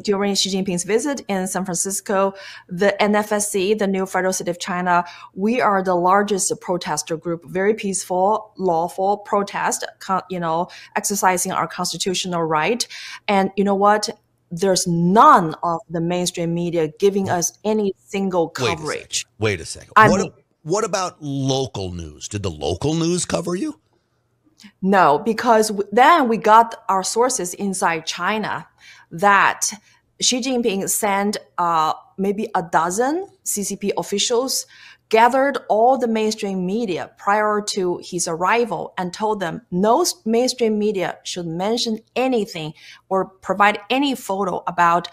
During Xi Jinping's visit in San Francisco, the NFSC, the new Federal State of China, we are the largest protester group, very peaceful, lawful protest, exercising our constitutional right. And you know what? There's none of the mainstream media giving us any single coverage. Wait a second. What about local news? Did the local news cover you? No, because then we got our sources inside China that Xi Jinping sent maybe a dozen CCP officials, gathered all the mainstream media prior to his arrival and told them no mainstream media should mention anything or provide any photo about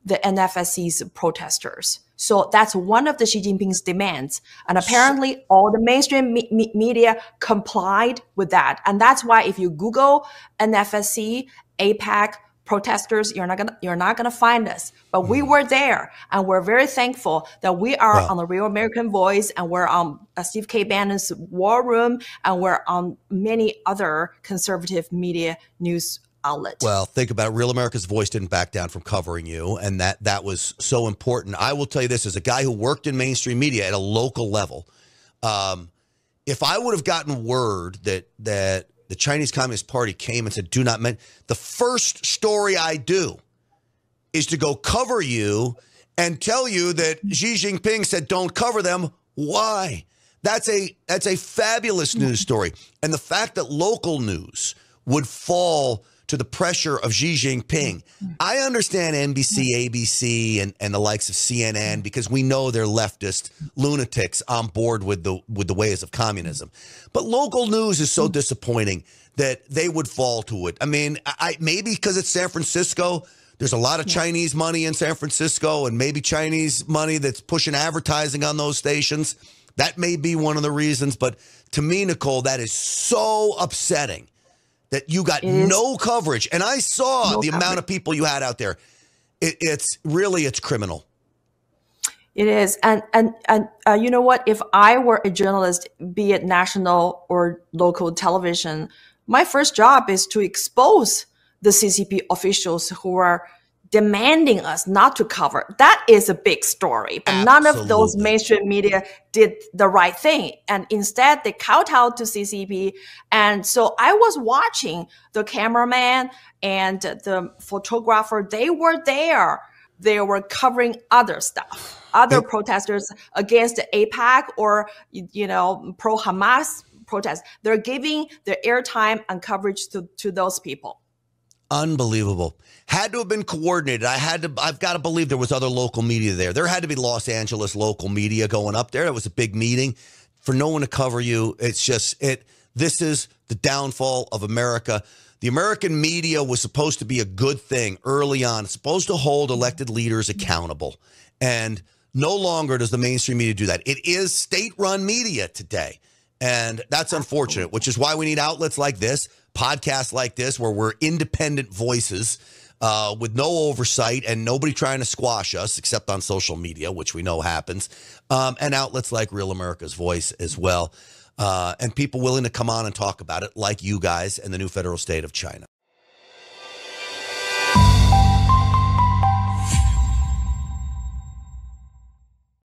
the NFSC's protesters. So that's one of the Xi Jinping's demands. And apparently all the mainstream media complied with that. And that's why if you Google NFSC, APAC, protesters, you're not gonna find us. But we were there, and we're very thankful that we are on the Real American Voice, and we're on Steve K. Bannon's War Room, and we're on many other conservative media news outlets. Well, think about it. Real America's Voice didn't back down from covering you, and that was so important. I will tell you this, as a guy who worked in mainstream media at a local level, if I would have gotten word that the Chinese Communist Party came and said, do not mention, the first story I do is to go cover you and tell you that Xi Jinping said, don't cover them. Why? That's a fabulous news story. And the fact that local news would fall to the pressure of Xi Jinping. I understand NBC, ABC, and the likes of CNN, because we know they're leftist lunatics on board with the ways of communism. But local news is so disappointing that they would fall to it. I mean, maybe because it's San Francisco, there's a lot of Chinese money in San Francisco, and maybe Chinese money that's pushing advertising on those stations. That may be one of the reasons. But to me, Nicole, that is so upsetting that you got no coverage. And I saw the amount of people you had out there. It's criminal. It is. And you know what? If I were a journalist, be it national or local television, my first job is to expose the CCP officials who are demanding us not to cover. That is a big story. But none of those mainstream media did the right thing. And instead, they kowtowed to CCP. And so I was watching the cameraman and the photographer. They were there. They were covering other stuff, other protesters against the APAC or, pro-Hamas protests. They're giving their airtime and coverage to those people. Unbelievable. Had to have been coordinated. I've got to believe there was other local media there. There had to be Los Angeles local media going up there. It was a big meeting. For no one to cover you, this is the downfall of America. The American media was supposed to be a good thing early on. It's supposed to hold elected leaders accountable. And no longer does the mainstream media do that. It is state-run media today. And that's unfortunate, which is why we need outlets like this, podcasts like this, where we're independent voices with no oversight and nobody trying to squash us except on social media, which we know happens, and outlets like Real America's Voice as well, and people willing to come on and talk about it like you guys and the new federal state of China.